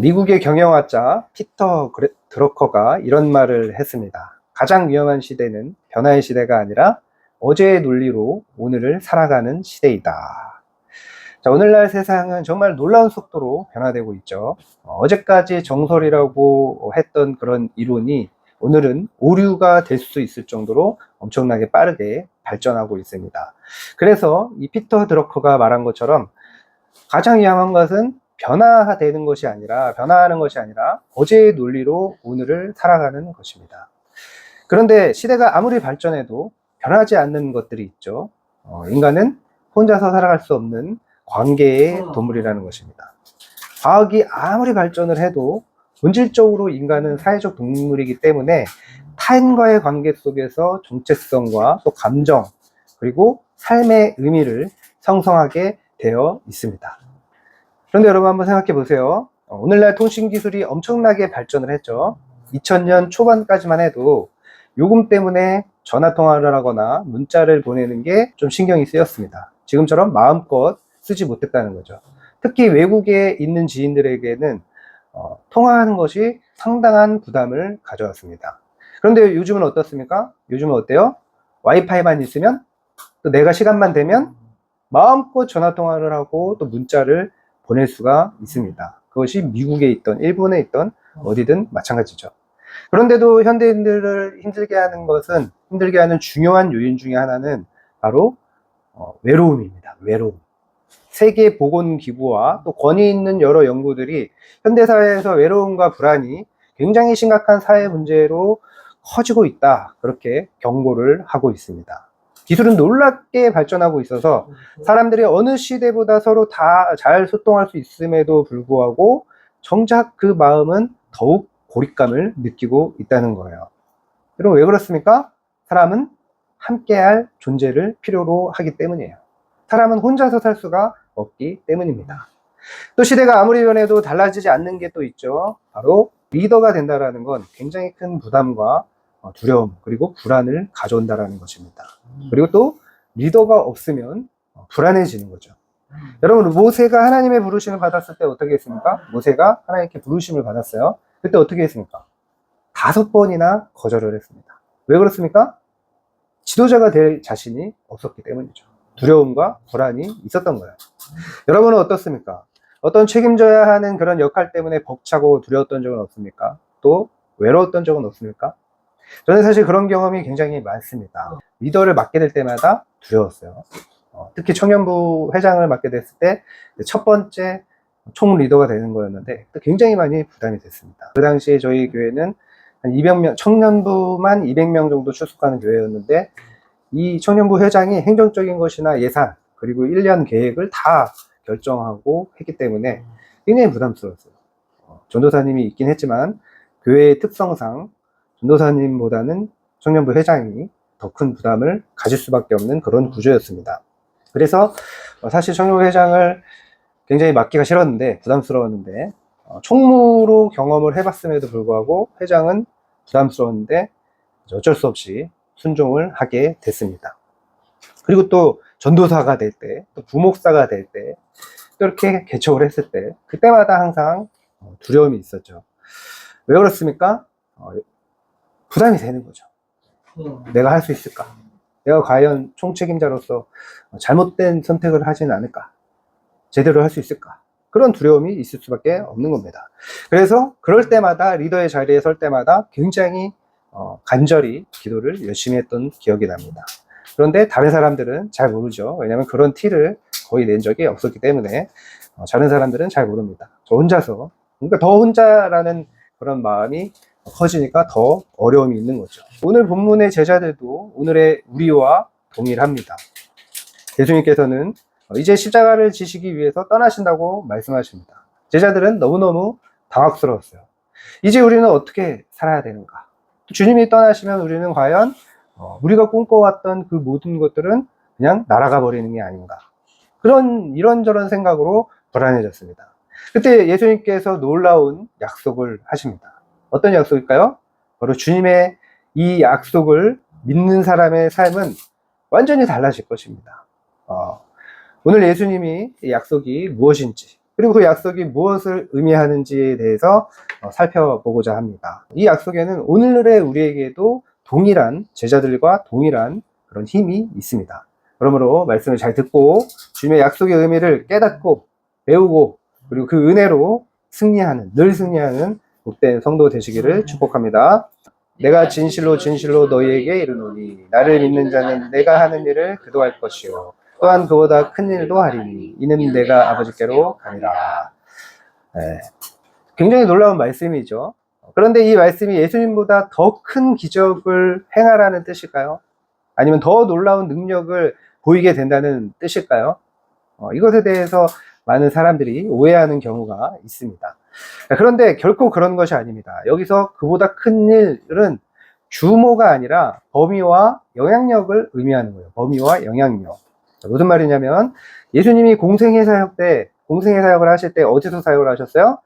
미국의 경영학자 피터 드러커가 이런 말을 했습니다. 가장 위험한 시대는 변화의 시대가 아니라 어제의 논리로 오늘을 살아가는 시대이다. 자, 오늘날 세상은 정말 놀라운 속도로 변화되고 있죠. 어제까지 정설이라고 했던 그런 이론이 오늘은 오류가 될 수 있을 정도로 엄청나게 빠르게 발전하고 있습니다. 그래서 이 피터 드러커가 말한 것처럼 가장 위험한 것은 변화하는 것이 아니라 어제의 논리로 오늘을 살아가는 것입니다. 그런데 시대가 아무리 발전해도 변하지 않는 것들이 있죠. 인간은 혼자서 살아갈 수 없는 관계의 동물이라는 것입니다. 과학이 아무리 발전을 해도 본질적으로 인간은 사회적 동물이기 때문에 타인과의 관계 속에서 정체성과 또 감정 그리고 삶의 의미를 형성하게 되어 있습니다. 그런데 여러분 한번 생각해 보세요. 오늘날 통신기술이 엄청나게 발전을 했죠. 2000년 초반까지만 해도 요금 때문에 전화통화를 하거나 문자를 보내는 게 좀 신경이 쓰였습니다. 지금처럼 마음껏 쓰지 못했다는 거죠. 특히 외국에 있는 지인들에게는 통화하는 것이 상당한 부담을 가져왔습니다. 그런데 요즘은 어떻습니까? 요즘은 어때요? 와이파이만 있으면 또 내가 시간만 되면 마음껏 전화통화를 하고 또 문자를 보낼 수가 있습니다. 그것이 미국에 있던 일본에 있던 어디든 마찬가지죠. 그런데도 현대인들을 힘들게 하는 중요한 요인 중에 하나는 바로 외로움입니다. 외로움. 세계보건기구와 또 권위 있는 여러 연구들이 현대사회에서 외로움과 불안이 굉장히 심각한 사회 문제로 커지고 있다, 그렇게 경고를 하고 있습니다. 기술은 놀랍게 발전하고 있어서 사람들이 어느 시대보다 서로 다 잘 소통할 수 있음에도 불구하고 정작 그 마음은 더욱 고립감을 느끼고 있다는 거예요. 여러분, 왜 그렇습니까? 사람은 함께할 존재를 필요로 하기 때문이에요. 사람은 혼자서 살 수가 없기 때문입니다. 또 시대가 아무리 변해도 달라지지 않는 게 또 있죠. 바로 리더가 된다는 건 굉장히 큰 부담과 두려움 그리고 불안을 가져온다는 것입니다. 그리고 또 리더가 없으면 불안해지는 거죠. 여러분, 모세가 하나님의 부르심을 받았을 때 어떻게 했습니까? 모세가 하나님께 부르심을 받았어요. 그때 어떻게 했습니까? 5번이나 거절을 했습니다. 왜 그렇습니까? 지도자가 될 자신이 없었기 때문이죠. 두려움과 불안이 있었던 거예요. 여러분은 어떻습니까? 어떤 책임져야 하는 그런 역할 때문에 벅차고 두려웠던 적은 없습니까? 또 외로웠던 적은 없습니까? 저는 사실 그런 경험이 굉장히 많습니다. 리더를 맡게 될 때마다 두려웠어요. 특히 청년부 회장을 맡게 됐을 때 첫 번째 총 리더가 되는 거였는데 굉장히 많이 부담이 됐습니다. 그 당시에 저희 교회는 한 200명, 청년부만 200명 정도 출석하는 교회였는데 이 청년부 회장이 행정적인 것이나 예산 그리고 1년 계획을 다 결정하고 했기 때문에 굉장히 부담스러웠어요. 전도사님이 있긴 했지만 교회의 특성상 전도사님보다는 청년부 회장이 더 큰 부담을 가질 수밖에 없는 그런 구조였습니다. 그래서 사실 청년부 회장을 굉장히 맡기가 싫었는데 부담스러웠는데 총무로 경험을 해봤음에도 불구하고 회장은 부담스러웠는데 어쩔 수 없이 순종을 하게 됐습니다. 그리고 또 전도사가 될 때, 또 부목사가 될 때, 또 이렇게 개척을 했을 때 그때마다 항상 두려움이 있었죠. 왜 그렇습니까? 부담이 되는 거죠. 내가 할 수 있을까? 내가 과연 총책임자로서 잘못된 선택을 하지는 않을까? 제대로 할 수 있을까? 그런 두려움이 있을 수밖에 없는 겁니다. 그래서 그럴 때마다 리더의 자리에 설 때마다 굉장히 간절히 기도를 열심히 했던 기억이 납니다. 그런데 다른 사람들은 잘 모르죠. 왜냐하면 그런 티를 거의 낸 적이 없었기 때문에 다른 사람들은 잘 모릅니다. 저 혼자서, 그러니까 더 혼자라는 그런 마음이 커지니까 더 어려움이 있는 거죠. 오늘 본문의 제자들도 오늘의 우리와 동일합니다. 예수님께서는 이제 십자가를 지시기 위해서 떠나신다고 말씀하십니다. 제자들은 너무너무 당황스러웠어요. 이제 우리는 어떻게 살아야 되는가? 주님이 떠나시면 우리는 과연 우리가 꿈꿔왔던 그 모든 것들은 그냥 날아가 버리는 게 아닌가? 그런 이런저런 생각으로 불안해졌습니다. 그때 예수님께서 놀라운 약속을 하십니다. 어떤 약속일까요? 바로 주님의 이 약속을 믿는 사람의 삶은 완전히 달라질 것입니다. 오늘 예수님이 이 약속이 무엇인지 그리고 그 약속이 무엇을 의미하는지에 대해서 살펴보고자 합니다. 이 약속에는 오늘의 우리에게도 동일한, 제자들과 동일한 그런 힘이 있습니다. 그러므로 말씀을 잘 듣고 주님의 약속의 의미를 깨닫고 배우고 그리고 그 은혜로 승리하는, 늘 승리하는 복된 성도 되시기를 축복합니다. 내가 진실로 진실로 너희에게 이르노니 나를 믿는 자는 내가 하는 일을 그도 할 것이요 또한 그보다 큰 일도 하리니 이는 내가 아버지께로 가니라. 네, 굉장히 놀라운 말씀이죠. 그런데 이 말씀이 예수님보다 더 큰 기적을 행하라는 뜻일까요? 아니면 더 놀라운 능력을 보이게 된다는 뜻일까요? 이것에 대해서 많은 사람들이 오해하는 경우가 있습니다. 그런데 결코 그런 것이 아닙니다. 여기서 그보다 큰 일은 규모가 아니라 범위와 영향력을 의미하는 거예요. 범위와 영향력. 무슨 말이냐면 예수님이 공생의 사역을 하실 때 어디서 사역을 하셨어요?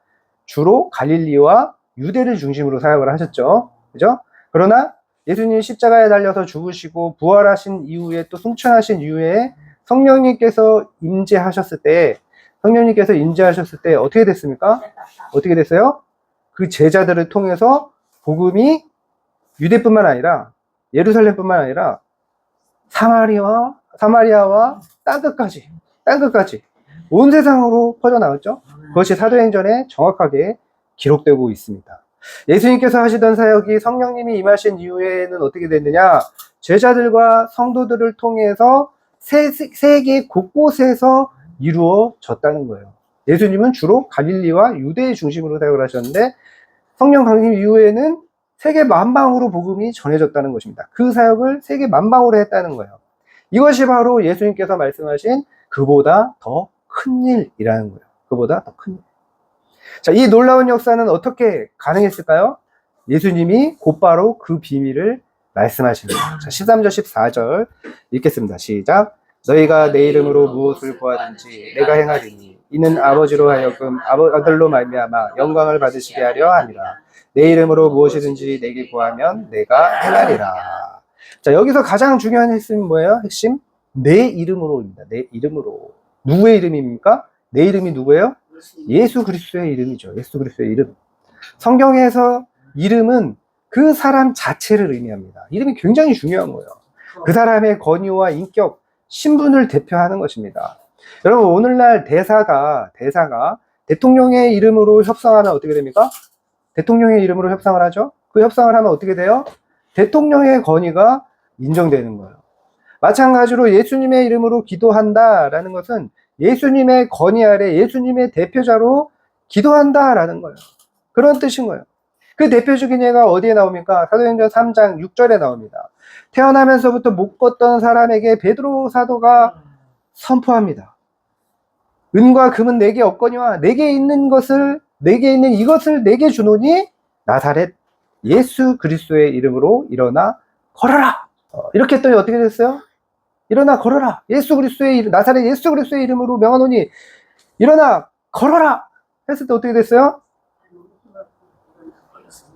주로 갈릴리와 유대를 중심으로 사역을 하셨죠. 그죠? 그러나 예수님이 십자가에 달려서 죽으시고 부활하신 이후에 또 승천하신 이후에 성령님께서 임재하셨을 때 어떻게 됐습니까? 어떻게 됐어요? 그 제자들을 통해서 복음이 유대뿐만 아니라 예루살렘뿐만 아니라 사마리아와 땅끝까지 온 세상으로 퍼져나갔죠. 그것이 사도행전에 정확하게 기록되고 있습니다. 예수님께서 하시던 사역이 성령님이 임하신 이후에는 어떻게 됐느냐? 제자들과 성도들을 통해서 세계 곳곳에서 이루어졌다는 거예요. 예수님은 주로 갈릴리와 유대의 중심으로 사역을 하셨는데 성령 강림 이후에는 세계 만방으로 복음이 전해졌다는 것입니다. 그 사역을 세계 만방으로 했다는 거예요. 이것이 바로 예수님께서 말씀하신 그보다 더 큰 일이라는 거예요. 그보다 더 큰 일. 자, 이 놀라운 역사는 어떻게 가능했을까요? 예수님이 곧바로 그 비밀을 말씀하십니다. 자, 13절, 14절 읽겠습니다. 시작. 너희가 내 이름으로 무엇을 구하든지 내가 행하리니 이는 아버지로 하여금 아들로 말미암아 영광을 받으시게 하려 함이라. 내 이름으로 무엇이든지 내게 구하면 내가 행하리라. 자, 여기서 가장 중요한 핵심이 뭐예요? 핵심? 내 이름으로입니다. 내 이름으로. 누구의 이름입니까? 내 이름이 누구예요? 예수 그리스도의 이름이죠. 예수 그리스도의 이름. 성경에서 이름은 그 사람 자체를 의미합니다. 이름이 굉장히 중요한 거예요. 그 사람의 권위와 인격, 신분을 대표하는 것입니다. 여러분, 오늘날 대사가 대통령의 이름으로 협상하면 어떻게 됩니까? 대통령의 이름으로 협상을 하죠. 그 협상을 하면 어떻게 돼요? 대통령의 권위가 인정되는 거예요. 마찬가지로 예수님의 이름으로 기도한다라는 것은 예수님의 권위 아래 예수님의 대표자로 기도한다라는 거예요. 그런 뜻인 거예요. 그 대표적인 예가 어디에 나옵니까? 사도행전 3장 6절에 나옵니다. 태어나면서부터 못 걷던 사람에게 베드로 사도가 선포합니다. 은과 금은 내게 없거니와 내게 있는 이것을 내게 주노니 나사렛 예수 그리스도의 이름으로 일어나 걸어라. 이렇게 했더니 어떻게 됐어요? 일어나 걸어라. 나사렛 예수 그리스도의 이름으로 명하노니 일어나 걸어라. 했을 때 어떻게 됐어요?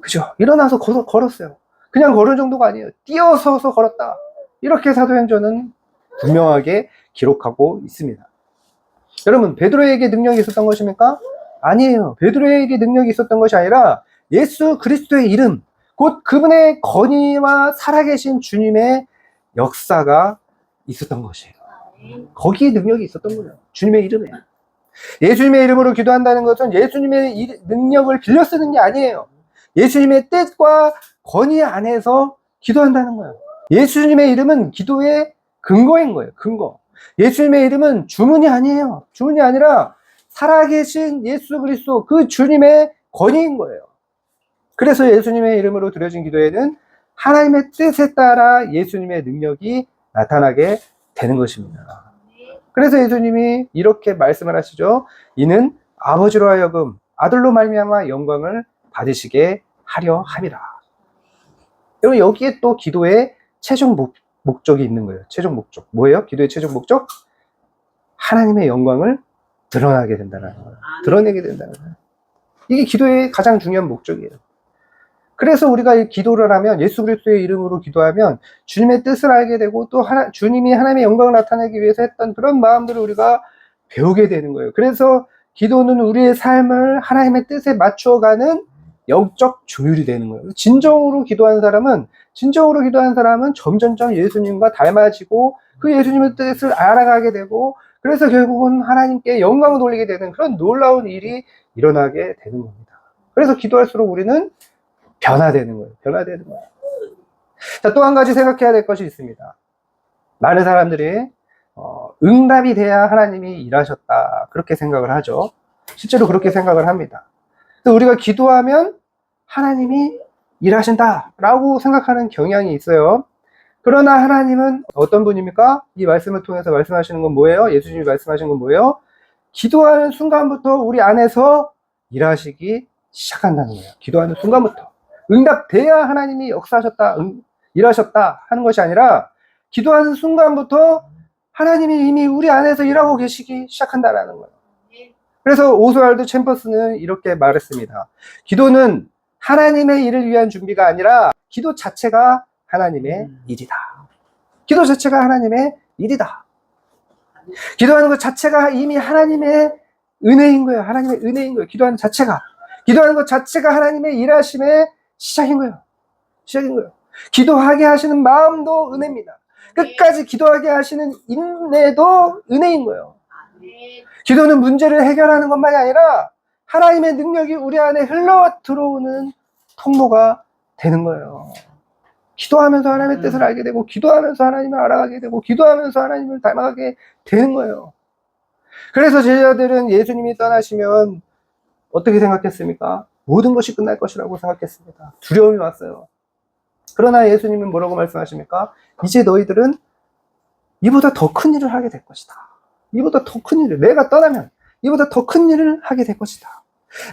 그죠? 일어나서 걸었어요. 그냥 걸은 정도가 아니에요. 뛰어서서 걸었다. 이렇게 사도행전은 분명하게 기록하고 있습니다. 여러분, 베드로에게 능력이 있었던 것입니까? 아니에요. 베드로에게 능력이 있었던 것이 아니라 예수 그리스도의 이름, 곧 그분의 권위와 살아계신 주님의 역사가 있었던 것이에요. 거기에 능력이 있었던 거예요. 주님의 이름에. 예수님의 이름으로 기도한다는 것은 예수님의 능력을 빌려 쓰는 게 아니에요. 예수님의 뜻과 권위 안에서 기도한다는 거예요. 예수님의 이름은 기도의 근거인 거예요. 근거. 예수님의 이름은 주문이 아니에요. 주문이 아니라 살아계신 예수 그리스도 그 주님의 권위인 거예요. 그래서 예수님의 이름으로 드려진 기도에는 하나님의 뜻에 따라 예수님의 능력이 나타나게 되는 것입니다. 그래서 예수님이 이렇게 말씀을 하시죠. 이는 아버지로 하여금 아들로 말미암아 영광을 받으시게 하려 함이라. 여러분, 여기에 또 기도의 최종 목적이 있는 거예요. 최종 목적. 뭐예요? 기도의 최종 목적? 하나님의 영광을 드러나게 된다는 거예요. 드러내게 된다는 거예요. 이게 기도의 가장 중요한 목적이에요. 그래서 우리가 기도를 하면, 예수 그리스도의 이름으로 기도하면 주님의 뜻을 알게 되고 또 주님이 하나님의 영광을 나타내기 위해서 했던 그런 마음들을 우리가 배우게 되는 거예요. 그래서 기도는 우리의 삶을 하나님의 뜻에 맞추어가는 영적 조율이 되는 거예요. 진정으로 기도하는 사람은 점점점 예수님과 닮아지고 그 예수님의 뜻을 알아가게 되고, 그래서 결국은 하나님께 영광을 돌리게 되는 그런 놀라운 일이 일어나게 되는 겁니다. 그래서 기도할수록 우리는 변화되는 거예요. 자, 또 한 가지 생각해야 될 것이 있습니다. 많은 사람들이 응답이 돼야 하나님이 일하셨다, 그렇게 생각을 하죠. 실제로 그렇게 생각을 합니다. 우리가 기도하면 하나님이 일하신다 라고 생각하는 경향이 있어요. 그러나 하나님은 어떤 분입니까? 이 말씀을 통해서 말씀하시는 건 뭐예요? 예수님이 말씀하신 건 뭐예요? 기도하는 순간부터 우리 안에서 일하시기 시작한다는 거예요. 기도하는 순간부터. 응답돼야 하나님이 역사하셨다, 일하셨다 하는 것이 아니라, 기도하는 순간부터 하나님이 이미 우리 안에서 일하고 계시기 시작한다는 거예요. 그래서 오스왈드 챔버스는 이렇게 말했습니다. 기도는 하나님의 일을 위한 준비가 아니라 기도 자체가 하나님의 일이다. 기도 자체가 하나님의 일이다. 기도하는 것 자체가 이미 하나님의 은혜인 거예요. 하나님의 은혜인 거예요. 기도하는 것 자체가 하나님의 일하심의 시작인 거예요. 기도하게 하시는 마음도 은혜입니다. 끝까지 기도하게 하시는 인내도 은혜인 거예요. 기도는 문제를 해결하는 것만이 아니라 하나님의 능력이 우리 안에 흘러 들어오는 통로가 되는 거예요. 기도하면서 하나님의 뜻을 알게 되고, 기도하면서 하나님을 알아가게 되고, 기도하면서 하나님을 닮아가게 되는 거예요. 그래서 제자들은 예수님이 떠나시면 어떻게 생각했습니까? 모든 것이 끝날 것이라고 생각했습니다. 두려움이 왔어요. 그러나 예수님은 뭐라고 말씀하십니까? 이제 너희들은 이보다 더 큰 일을 하게 될 것이다. 이보다 더 큰 일을, 내가 떠나면 이보다 더 큰 일을 하게 될 것이다.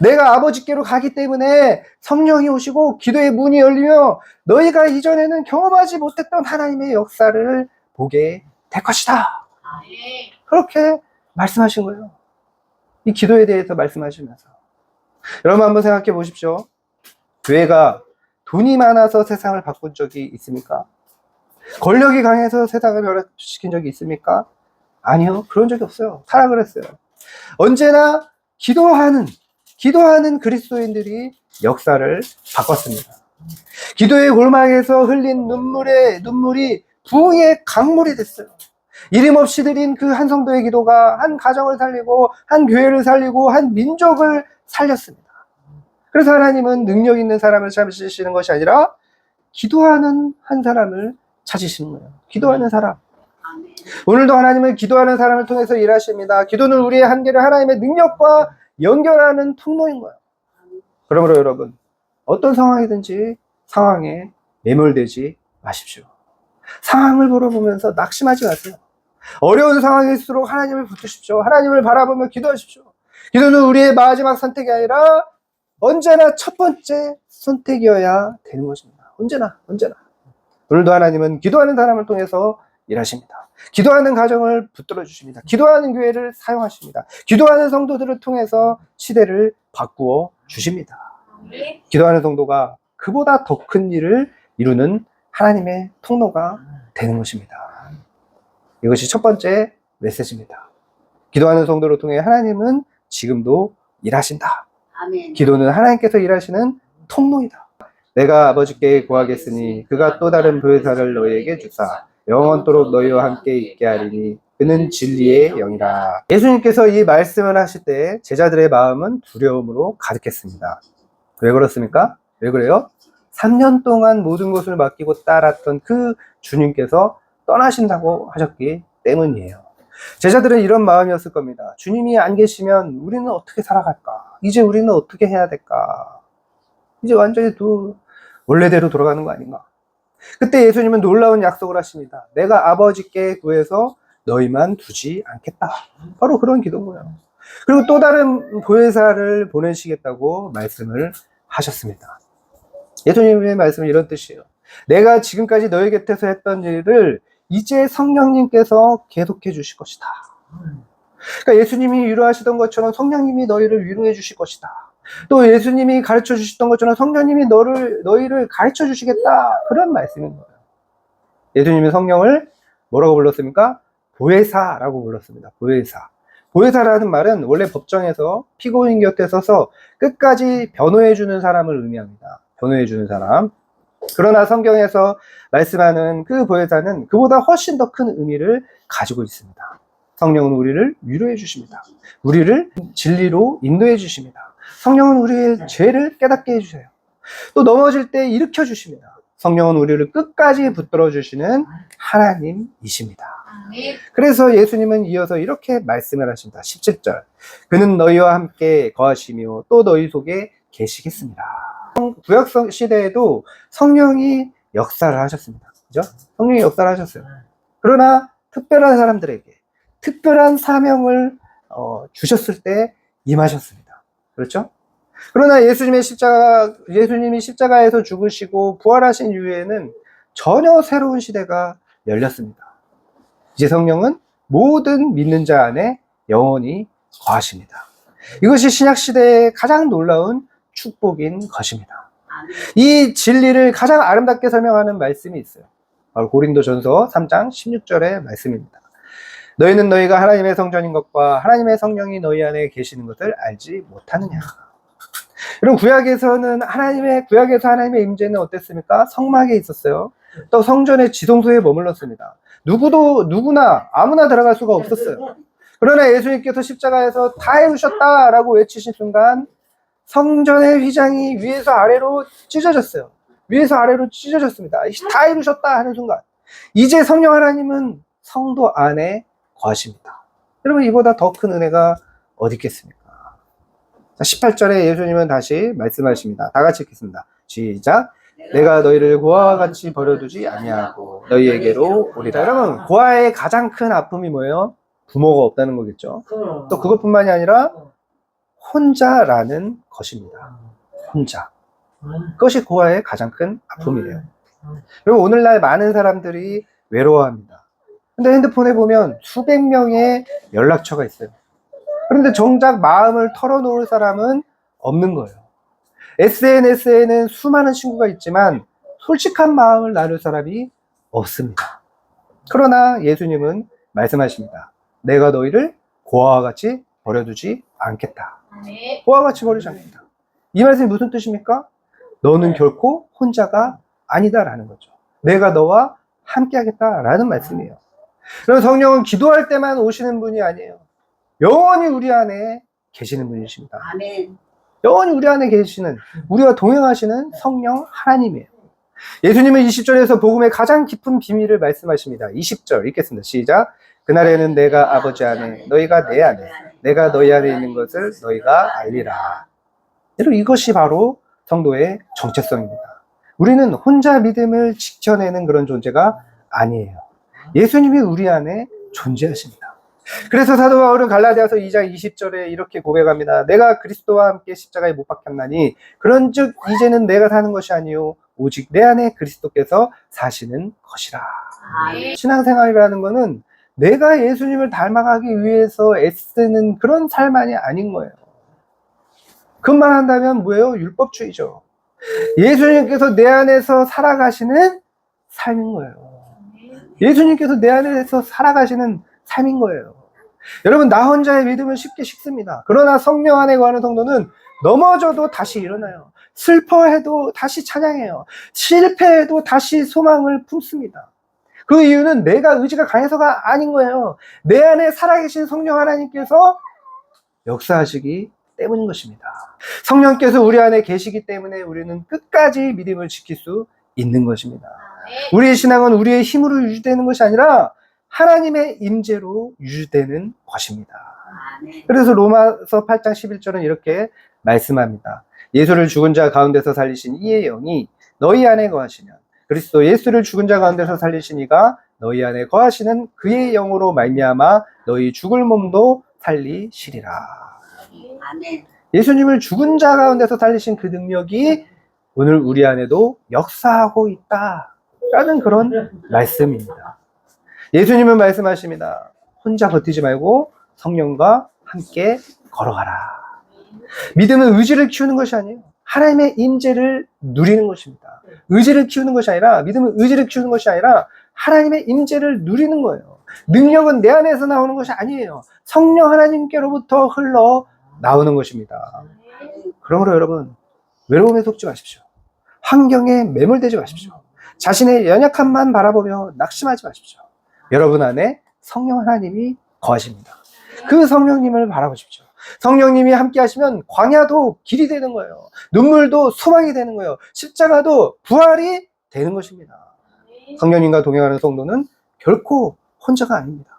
내가 아버지께로 가기 때문에 성령이 오시고 기도의 문이 열리며 너희가 이전에는 경험하지 못했던 하나님의 역사를 보게 될 것이다. 그렇게 말씀하신 거예요. 이 기도에 대해서 말씀하시면서. 여러분 한번 생각해 보십시오. 교회가 돈이 많아서 세상을 바꾼 적이 있습니까? 권력이 강해서 세상을 변화시킨 적이 있습니까? 아니요, 그런 적이 없어요. 타락을 했어요. 언제나 기도하는 그리스도인들이 역사를 바꿨습니다. 기도의 골막에서 흘린 눈물이 부흥의 강물이 됐어요. 이름 없이 드린 그 한 성도의 기도가 한 가정을 살리고, 한 교회를 살리고, 한 민족을 살렸습니다. 그래서 하나님은 능력 있는 사람을 찾으시는 것이 아니라 기도하는 한 사람을 찾으시는 거예요. 기도하는 사람. 오늘도 하나님은 기도하는 사람을 통해서 일하십니다. 기도는 우리의 한계를 하나님의 능력과 연결하는 통로인 거예요. 그러므로 여러분, 어떤 상황이든지 상황에 매몰되지 마십시오. 상황을 바라보면서 낙심하지 마세요. 어려운 상황일수록 하나님을 붙드십시오. 하나님을 바라보며 기도하십시오. 기도는 우리의 마지막 선택이 아니라 언제나 첫 번째 선택이어야 되는 것입니다. 언제나. 오늘도 하나님은 기도하는 사람을 통해서 일하십니다. 기도하는 가정을 붙들어 주십니다. 기도하는 교회를 사용하십니다. 기도하는 성도들을 통해서 시대를 바꾸어 주십니다. 기도하는 성도가 그보다 더 큰 일을 이루는 하나님의 통로가 되는 것입니다. 이것이 첫 번째 메시지입니다. 기도하는 성도를 통해 하나님은 지금도 일하신다. 아멘. 기도는 하나님께서 일하시는 통로이다. 내가 아버지께 구하겠으니 그가 또 다른 보혜사를 너희에게 주사 영원토록 너희와 함께 있게 하리니 그는 진리의 영이라. 예수님께서 이 말씀을 하실 때 제자들의 마음은 두려움으로 가득했습니다. 왜 그렇습니까? 왜 그래요? 3년 동안 모든 것을 맡기고 따랐던 그 주님께서 떠나신다고 하셨기 때문이에요. 제자들은 이런 마음이었을 겁니다. 주님이 안 계시면 우리는 어떻게 살아갈까? 이제 우리는 어떻게 해야 될까? 이제 완전히 원래대로 돌아가는 거 아닌가? 그때 예수님은 놀라운 약속을 하십니다. 내가 아버지께 구해서 너희만 두지 않겠다. 바로 그런 기도인 거예요. 그리고 또 다른 보혜사를 보내시겠다고 말씀을 하셨습니다. 예수님의 말씀은 이런 뜻이에요. 내가 지금까지 너희 곁에서 했던 일을 이제 성령님께서 계속해 주실 것이다. 그러니까 예수님이 위로하시던 것처럼 성령님이 너희를 위로해 주실 것이다. 또 예수님이 가르쳐 주셨던 것처럼 성령님이 너희를 가르쳐 주시겠다. 그런 말씀인 거예요. 예수님이 성령을 뭐라고 불렀습니까? 보혜사라고 불렀습니다. 보혜사. 보혜사라는 말은 원래 법정에서 피고인 곁에 서서 끝까지 변호해주는 사람을 의미합니다. 변호해주는 사람. 그러나 성경에서 말씀하는 그 보혜사는 그보다 훨씬 더 큰 의미를 가지고 있습니다. 성령은 우리를 위로해 주십니다. 우리를 진리로 인도해 주십니다. 성령은 우리의 죄를 깨닫게 해주세요. 또 넘어질 때 일으켜 주십니다. 성령은 우리를 끝까지 붙들어 주시는 하나님이십니다. 그래서 예수님은 이어서 이렇게 말씀을 하십니다. 17절. 그는 너희와 함께 거하시며 또 너희 속에 계시겠습니다. 구약 시대에도 성령이 역사를 하셨습니다. 그죠? 성령이 역사를 하셨어요. 그러나 특별한 사람들에게 특별한 사명을 주셨을 때 임하셨습니다. 그렇죠? 그러나 예수님이 십자가에서 죽으시고 부활하신 이후에는 전혀 새로운 시대가 열렸습니다. 이제 성령은 모든 믿는 자 안에 영원히 거하십니다. 이것이 신약 시대의 가장 놀라운 축복인 것입니다. 이 진리를 가장 아름답게 설명하는 말씀이 있어요. 바로 고린도전서 3장 16절의 말씀입니다. 너희는 너희가 하나님의 성전인 것과 하나님의 성령이 너희 안에 계시는 것을 알지 못하느냐. 여러분, 구약에서 하나님의 임재는 어땠습니까? 성막에 있었어요. 또 성전의 지성소에 머물렀습니다. 누구나 아무나 들어갈 수가 없었어요. 그러나 예수님께서 십자가에서 다 이루셨다라고 외치신 순간 성전의 휘장이 위에서 아래로 찢어졌어요. 위에서 아래로 찢어졌습니다. 다 이루셨다 하는 순간 이제 성령 하나님은 성도 안에 거하십니다. 여러분, 이보다 더 큰 은혜가 어디 있겠습니까? 18절에 예수님은 다시 말씀하십니다. 다 같이 읽겠습니다. 시작. 내가 너희를 고아와 같이 버려두지 아니하고 너희에게로 오리라. 여러분, 고아의 가장 큰 아픔이 뭐예요? 부모가 없다는 거겠죠. 또 그것뿐만이 아니라 혼자라는 것입니다. 혼자. 그것이 고아의 가장 큰 아픔이에요. 그리고 오늘날 많은 사람들이 외로워합니다. 근데 핸드폰에 보면 수백 명의 연락처가 있어요. 그런데 정작 마음을 털어놓을 사람은 없는 거예요. SNS에는 수많은 친구가 있지만 솔직한 마음을 나눌 사람이 없습니다. 그러나 예수님은 말씀하십니다. 내가 너희를 고아와 같이 버려두지 않겠다. 고아와 같이 버리지 않겠다. 이 말씀이 무슨 뜻입니까? 너는 결코 혼자가 아니다라는 거죠. 내가 너와 함께 하겠다라는 말씀이에요. 그럼 성령은 기도할 때만 오시는 분이 아니에요. 영원히 우리 안에 계시는 분이십니다. 아멘. 영원히 우리 안에 계시는, 우리와 동행하시는 성령 하나님이에요. 예수님은 20절에서 복음의 가장 깊은 비밀을 말씀하십니다. 20절 읽겠습니다. 시작. 그날에는 내가 아버지 안에, 너희가 내 안에, 내가 너희 안에 있는 것을 너희가 알리라. 여러분, 이것이 바로 성도의 정체성입니다. 우리는 혼자 믿음을 지켜내는 그런 존재가 아니에요. 예수님이 우리 안에 존재하십니다. 그래서 사도 바울은 갈라디아서 2장 20절에 이렇게 고백합니다. 내가 그리스도와 함께 십자가에 못 박혔나니 그런즉 이제는 내가 사는 것이 아니요 오직 내 안에 그리스도께서 사시는 것이라. 신앙생활이라는 거는 내가 예수님을 닮아가기 위해서 애쓰는 그런 삶만이 아닌 거예요. 그것만 한다면 뭐예요? 율법주의죠. 예수님께서 내 안에서 살아가시는 삶인 거예요. 예수님께서 내 안에서 살아가시는 삶인 거예요. 여러분, 나 혼자의 믿음은 쉽게 식습니다. 그러나 성령 안에 거하는 성도는 넘어져도 다시 일어나요. 슬퍼해도 다시 찬양해요. 실패해도 다시 소망을 품습니다. 그 이유는 내가 의지가 강해서가 아닌 거예요. 내 안에 살아계신 성령 하나님께서 역사하시기 때문인 것입니다. 성령께서 우리 안에 계시기 때문에 우리는 끝까지 믿음을 지킬 수 있는 것입니다. 우리의 신앙은 우리의 힘으로 유지되는 것이 아니라 하나님의 임재로 유지되는 것입니다. 그래서 로마서 8장 11절은 이렇게 말씀합니다. 예수를 죽은 자 가운데서 살리신 이의 영이 너희 안에 거하시면 그리스도 예수를 죽은 자 가운데서 살리신 이가 너희 안에 거하시는 그의 영으로 말미암아 너희 죽을 몸도 살리시리라. 아멘. 예수님을 죽은 자 가운데서 살리신 그 능력이 오늘 우리 안에도 역사하고 있다라는 그런 말씀입니다. 예수님은 말씀하십니다. 혼자 버티지 말고 성령과 함께 걸어가라. 믿음은 의지를 키우는 것이 아니에요. 하나님의 임재를 누리는 것입니다. 의지를 키우는 것이 아니라, 믿음은 의지를 키우는 것이 아니라 하나님의 임재를 누리는 거예요. 능력은 내 안에서 나오는 것이 아니에요. 성령 하나님께로부터 흘러 나오는 것입니다. 그러므로 여러분, 외로움에 속지 마십시오. 환경에 매몰되지 마십시오. 자신의 연약함만 바라보며 낙심하지 마십시오. 여러분 안에 성령 하나님이 거하십니다. 그 성령님을 바라보십시오. 성령님이 함께 하시면 광야도 길이 되는 거예요. 눈물도 소망이 되는 거예요. 십자가도 부활이 되는 것입니다. 성령님과 동행하는 성도는 결코 혼자가 아닙니다.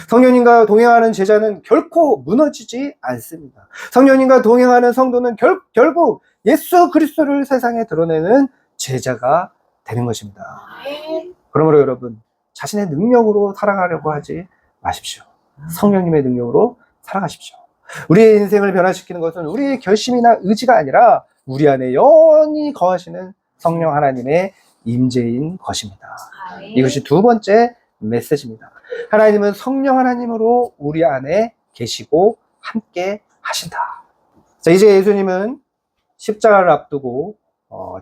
성령님과 동행하는 제자는 결코 무너지지 않습니다. 성령님과 동행하는 성도는 결국 예수 그리스도를 세상에 드러내는 제자가 되는 것입니다. 그러므로 여러분, 자신의 능력으로 살아가려고 하지 마십시오. 성령님의 능력으로 살아가십시오. 우리의 인생을 변화시키는 것은 우리의 결심이나 의지가 아니라 우리 안에 영원히 거하시는 성령 하나님의 임재인 것입니다. 이것이 두 번째 메시지입니다. 하나님은 성령 하나님으로 우리 안에 계시고 함께 하신다. 자, 이제 예수님은 십자가를 앞두고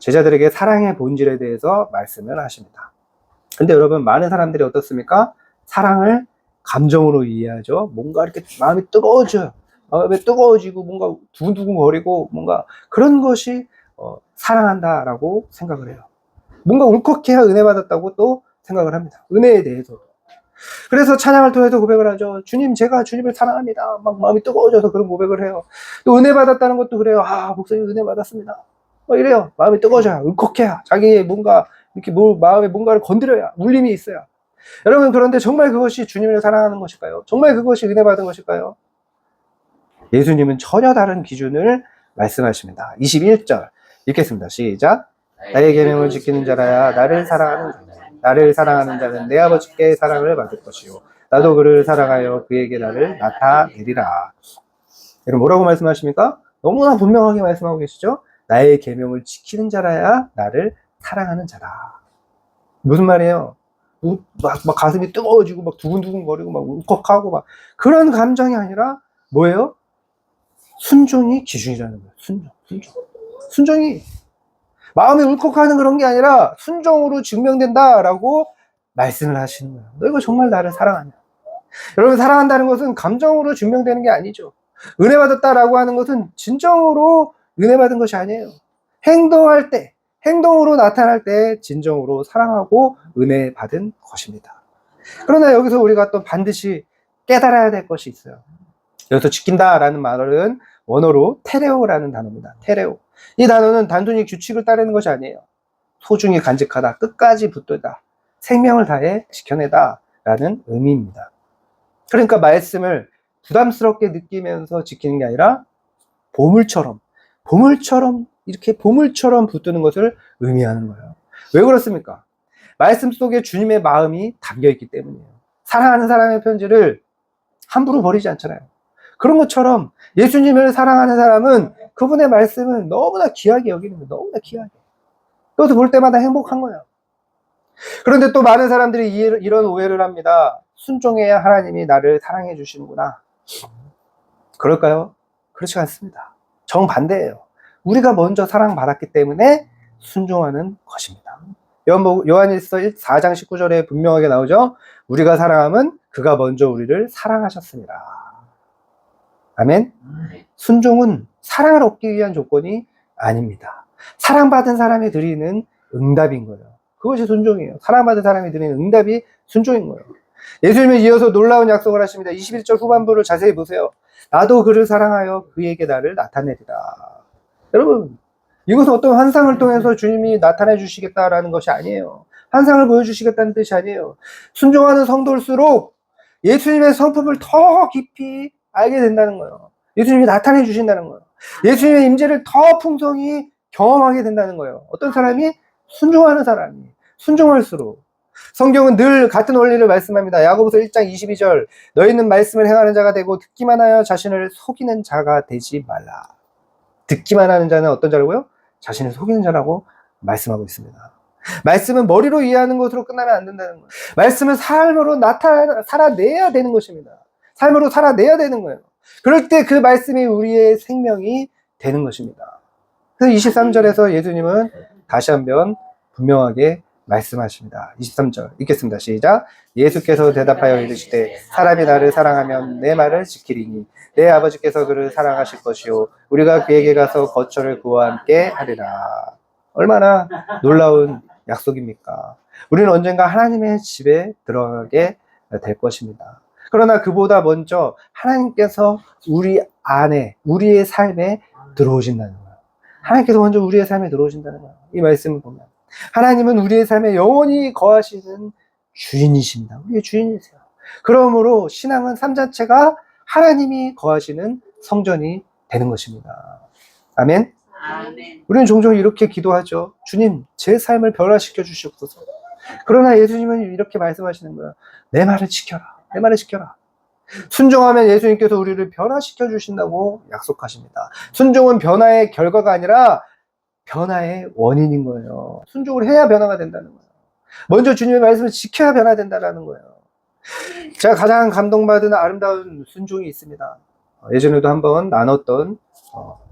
제자들에게 사랑의 본질에 대해서 말씀을 하십니다. 근데 여러분, 많은 사람들이 어떻습니까? 사랑을 감정으로 이해하죠. 뭔가 이렇게 마음이 뜨거워져요. 마음이 뜨거워지고 뭔가 두근두근 거리고 뭔가 그런 것이 사랑한다라고 생각을 해요. 뭔가 울컥해야 은혜 받았다고 또 생각을 합니다. 은혜에 대해서. 그래서 찬양을 통해서 고백을 하죠. 주님, 제가 주님을 사랑합니다. 막 마음이 뜨거워져서 그런 고백을 해요. 또 은혜 받았다는 것도 그래요. 아, 목사님 은혜 받았습니다. 막 이래요. 마음이 뜨거워져야, 울컥해야, 자기의 뭔가 이렇게 마음에 뭔가를 건드려야, 울림이 있어야. 여러분, 그런데 정말 그것이 주님을 사랑하는 것일까요? 정말 그것이 은혜 받은 것일까요? 예수님은 전혀 다른 기준을 말씀하십니다. 21절 읽겠습니다. 시작. 나의 계명을 지키는 자라야 나를 사랑하는 자다. 나를 사랑하는 자는 내 아버지께 사랑을 받을 것이요 나도 그를 사랑하여 그에게 나를 나타내리라. 여러분, 뭐라고 말씀하십니까? 너무나 분명하게 말씀하고 계시죠? 나의 계명을 지키는 자라야 나를 사랑하는 자다. 무슨 말이에요? 막 가슴이 뜨거워지고 막 두근두근거리고 막 울컥하고 막 그런 감정이 아니라 뭐예요? 순종이 기준이라는 거예요. 순종이 마음이 울컥하는 그런 게 아니라 순종으로 증명된다라고 말씀을 하시는 거예요. 너 이거 정말 나를 사랑하냐? 여러분, 사랑한다는 것은 감정으로 증명되는 게 아니죠. 은혜 받았다라고 하는 것은 진정으로 은혜 받은 것이 아니에요. 행동할 때, 행동으로 나타날 때 진정으로 사랑하고 은혜 받은 것입니다. 그러나 여기서 우리가 또 반드시 깨달아야 될 것이 있어요. 여기서 지킨다라는 말은 원어로 테레오라는 단어입니다. 테레오. 이 단어는 단순히 규칙을 따르는 것이 아니에요. 소중히 간직하다, 끝까지 붙들다, 생명을 다해 지켜내다 라는 의미입니다. 그러니까 말씀을 부담스럽게 느끼면서 지키는 게 아니라 보물처럼 이렇게 보물처럼 붙드는 것을 의미하는 거예요. 왜 그렇습니까? 말씀 속에 주님의 마음이 담겨있기 때문이에요. 사랑하는 사람의 편지를 함부로 버리지 않잖아요. 그런 것처럼 예수님을 사랑하는 사람은 그분의 말씀을 너무나 귀하게 여기는 거예요. 너무나 귀하게. 그것을 볼 때마다 행복한 거예요. 그런데 또 많은 사람들이 이런 오해를 합니다. 순종해야 하나님이 나를 사랑해 주시는구나. 그럴까요? 그렇지 않습니다. 정반대예요. 우리가 먼저 사랑받았기 때문에 순종하는 것입니다. 요한일서 4장 19절에 분명하게 나오죠. 우리가 사랑함은 그가 먼저 우리를 사랑하셨습니다. 아멘. 순종은 사랑을 얻기 위한 조건이 아닙니다. 사랑받은 사람이 드리는 응답인 거예요. 그것이 순종이에요. 사랑받은 사람이 드리는 응답이 순종인 거예요. 예수님은 이어서 놀라운 약속을 하십니다. 21절 후반부를 자세히 보세요. 나도 그를 사랑하여 그에게 나를 나타내리라. 여러분, 이것은 어떤 환상을 통해서 주님이 나타내 주시겠다라는 것이 아니에요. 환상을 보여주시겠다는 뜻이 아니에요. 순종하는 성도일수록 예수님의 성품을 더 깊이 알게 된다는 거예요. 예수님이 나타내 주신다는 거예요. 예수님의 임재를 더 풍성히 경험하게 된다는 거예요. 어떤 사람이? 순종하는 사람이. 순종할수록. 성경은 늘 같은 원리를 말씀합니다. 야고보서 1장 22절 너희는 말씀을 행하는 자가 되고 듣기만 하여 자신을 속이는 자가 되지 말라. 듣기만 하는 자는 어떤 자라고요? 자신을 속이는 자라고 말씀하고 있습니다. 말씀은 머리로 이해하는 것으로 끝나면 안 된다는 거예요. 말씀은 삶으로 살아내야 되는 것입니다. 삶으로 살아내야 되는 거예요. 그럴 때 그 말씀이 우리의 생명이 되는 것입니다. 그래서 23절에서 예수님은 다시 한번 분명하게 말씀하십니다. 23절 읽겠습니다. 시작. 예수께서 대답하여 이르시되 사람이 나를 사랑하면 내 말을 지키리니 내 아버지께서 그를 사랑하실 것이요 우리가 그에게 가서 거처를 그와 함께 하리라. 얼마나 놀라운 약속입니까? 우리는 언젠가 하나님의 집에 들어가게 될 것입니다. 그러나 그보다 먼저 하나님께서 우리 안에, 우리의 삶에 들어오신다는 거예요. 하나님께서 먼저 우리의 삶에 들어오신다는 거예요. 이 말씀을 보면 하나님은 우리의 삶에 영원히 거하시는 주인이십니다. 우리의 주인이세요. 그러므로 신앙은 삶 자체가 하나님이 거하시는 성전이 되는 것입니다. 아멘. 아멘. 우리는 종종 이렇게 기도하죠. 주님, 제 삶을 변화시켜 주시옵소서. 그러나 예수님은 이렇게 말씀하시는 거예요. 내 말을 지켜라. 내 말을 지켜라. 순종하면 예수님께서 우리를 변화시켜 주신다고 약속하십니다. 순종은 변화의 결과가 아니라 변화의 원인인 거예요. 순종을 해야 변화가 된다는 거예요. 먼저 주님의 말씀을 지켜야 변화된다는 거예요. 제가 가장 감동받은 아름다운 순종이 있습니다. 예전에도 한번 나눴던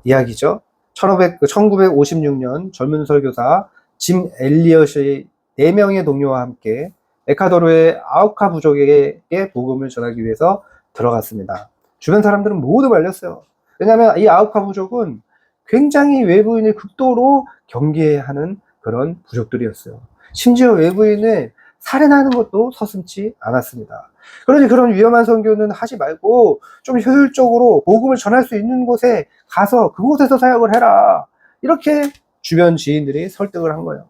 이야기죠. 1956년 젊은 설교사 짐 엘리엇의 4명의 동료와 함께 에콰도르의 아우카 부족에게 복음을 전하기 위해서 들어갔습니다. 주변 사람들은 모두 말렸어요. 왜냐하면 이 아우카 부족은 굉장히 외부인을 극도로 경계하는 그런 부족들이었어요. 심지어 외부인을 살해하는 것도 서슴지 않았습니다. 그러니 그런 위험한 선교는 하지 말고 좀 효율적으로 복음을 전할 수 있는 곳에 가서 그곳에서 사역을 해라. 이렇게 주변 지인들이 설득을 한 거예요.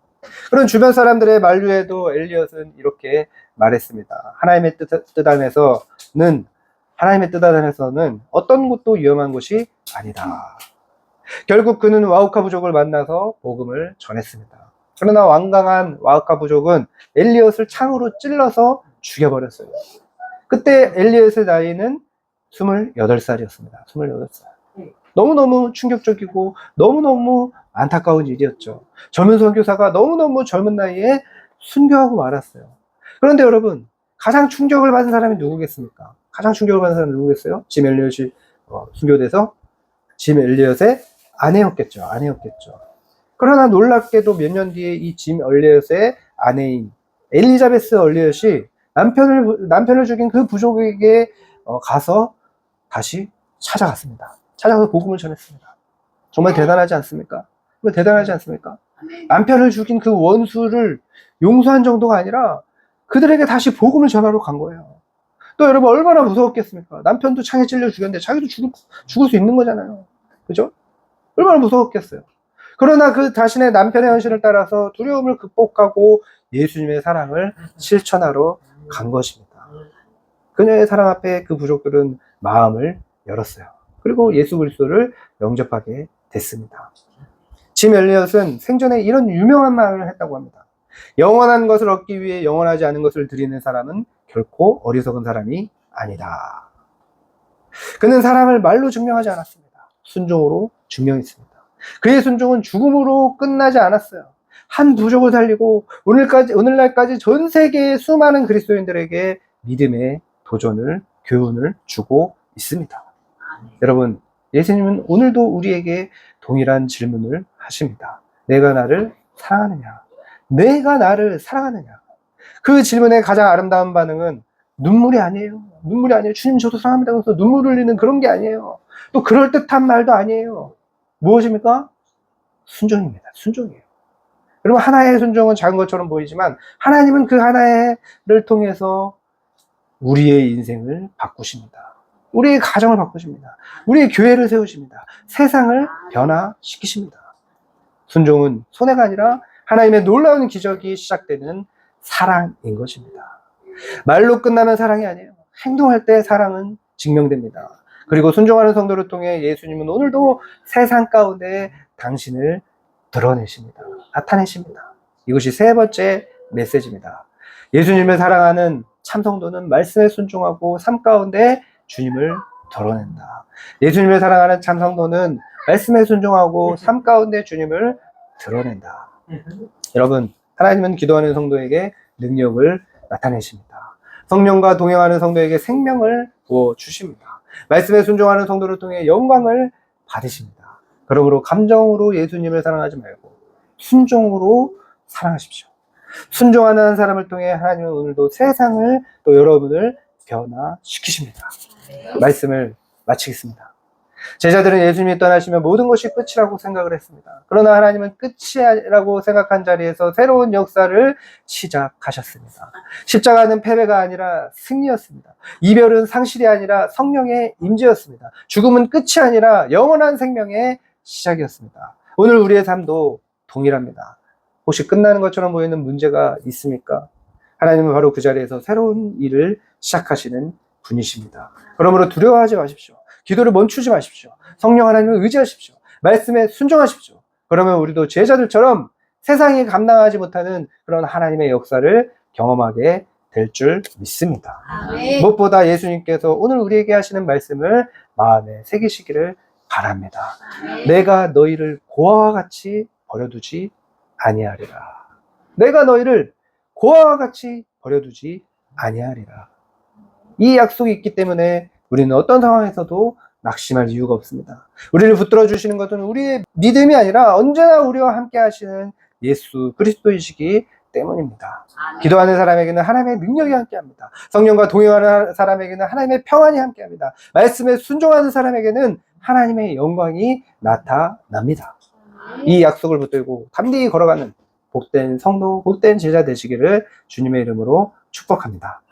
그런 주변 사람들의 만류에도 엘리엇은 이렇게 말했습니다. 하나님의 뜻 안에서는 어떤 곳도 위험한 곳이 아니다. 결국 그는 와우카 부족을 만나서 복음을 전했습니다. 그러나 완강한 와우카 부족은 엘리엇을 창으로 찔러서 죽여버렸어요. 그때 엘리엇의 나이는 28살이었습니다. 28살. 너무너무 충격적이고 너무너무 안타까운 일이었죠. 젊은 선교사가 너무너무 젊은 나이에 순교하고 말았어요. 그런데 여러분, 가장 충격을 받은 사람이 누구겠습니까? 가장 충격을 받은 사람이 누구겠어요? 짐 엘리엇이 순교돼서 짐 엘리엇의 아내였겠죠. 그러나 놀랍게도 몇 년 뒤에 이 짐 엘리엇의 아내인 엘리자베스 엘리엇이 남편을 죽인 그 부족에게 가서 다시 찾아갔습니다. 찾아가서 복음을 전했습니다. 정말 대단하지 않습니까? 남편을 죽인 그 원수를 용서한 정도가 아니라 그들에게 다시 복음을 전하러 간 거예요. 또 여러분 얼마나 무서웠겠습니까? 남편도 창에 찔려 죽였는데 자기도 죽을 수 있는 거잖아요. 그죠? 얼마나 무서웠겠어요. 그러나 그 자신의 남편의 현실을 따라서 두려움을 극복하고 예수님의 사랑을 실천하러 간 것입니다. 그녀의 사랑 앞에 그 부족들은 마음을 열었어요. 그리고 예수 그리스도를 영접하게 됐습니다. 짐 엘리엇은 생전에 이런 유명한 말을 했다고 합니다. 영원한 것을 얻기 위해 영원하지 않은 것을 드리는 사람은 결코 어리석은 사람이 아니다. 그는 사랑을 말로 증명하지 않았습니다. 순종으로 증명했습니다. 그의 순종은 죽음으로 끝나지 않았어요. 한 부족을 살리고 오늘날까지 전 세계의 수많은 그리스도인들에게 믿음의 도전을, 교훈을 주고 있습니다. 여러분, 예수님은 오늘도 우리에게 동일한 질문을 하십니다. 내가 나를 사랑하느냐? 내가 나를 사랑하느냐? 그 질문의 가장 아름다운 반응은 눈물이 아니에요. 주님 저도 사랑합니다. 그래서 눈물 흘리는 그런 게 아니에요. 또 그럴듯한 말도 아니에요. 무엇입니까? 순종입니다. 순종이에요. 여러분, 하나의 순종은 작은 것처럼 보이지만 하나님은 그 하나를 통해서 우리의 인생을 바꾸십니다. 우리의 가정을 바꾸십니다. 우리의 교회를 세우십니다. 세상을 변화시키십니다. 순종은 손해가 아니라 하나님의 놀라운 기적이 시작되는 사랑인 것입니다. 말로 끝나면 사랑이 아니에요. 행동할 때 사랑은 증명됩니다. 그리고 순종하는 성도를 통해 예수님은 오늘도 세상 가운데 당신을 드러내십니다. 나타내십니다. 이것이 세 번째 메시지입니다. 예수님을 사랑하는 참성도는 말씀에 순종하고 삶 가운데 주님을 드러낸다. 예수님을 사랑하는 참성도는 말씀에 순종하고 삶 가운데 주님을 드러낸다. 여러분, 하나님은 기도하는 성도에게 능력을 나타내십니다. 성령과 동행하는 성도에게 생명을 부어주십니다. 말씀에 순종하는 성도를 통해 영광을 받으십니다. 그러므로 감정으로 예수님을 사랑하지 말고 순종으로 사랑하십시오. 순종하는 사람을 통해 하나님은 오늘도 세상을 또 여러분을 변화시키십니다. 말씀을 마치겠습니다. 제자들은 예수님이 떠나시면 모든 것이 끝이라고 생각을 했습니다. 그러나 하나님은 끝이라고 생각한 자리에서 새로운 역사를 시작하셨습니다. 십자가는 패배가 아니라 승리였습니다. 이별은 상실이 아니라 성령의 임재였습니다. 죽음은 끝이 아니라 영원한 생명의 시작이었습니다. 오늘 우리의 삶도 동일합니다. 혹시 끝나는 것처럼 보이는 문제가 있습니까? 하나님은 바로 그 자리에서 새로운 일을 시작하시는 분이십니다. 그러므로 두려워하지 마십시오. 기도를 멈추지 마십시오. 성령 하나님을 의지하십시오. 말씀에 순종하십시오. 그러면 우리도 제자들처럼 세상이 감당하지 못하는 그런 하나님의 역사를 경험하게 될 줄 믿습니다. 아멘. 무엇보다 예수님께서 오늘 우리에게 하시는 말씀을 마음에 새기시기를 바랍니다. 내가 너희를 고아와 같이 버려두지 아니하리라. 내가 너희를 고아와 같이 버려두지 아니하리라. 이 약속이 있기 때문에 우리는 어떤 상황에서도 낙심할 이유가 없습니다. 우리를 붙들어 주시는 것은 우리의 믿음이 아니라 언제나 우리와 함께 하시는 예수 그리스도이시기 때문입니다. 아멘. 기도하는 사람에게는 하나님의 능력이 함께합니다. 성령과 동행하는 사람에게는 하나님의 평안이 함께합니다. 말씀에 순종하는 사람에게는 하나님의 영광이 나타납니다. 이 약속을 붙들고 담대히 걸어가는 복된 성도, 복된 제자 되시기를 주님의 이름으로 축복합니다.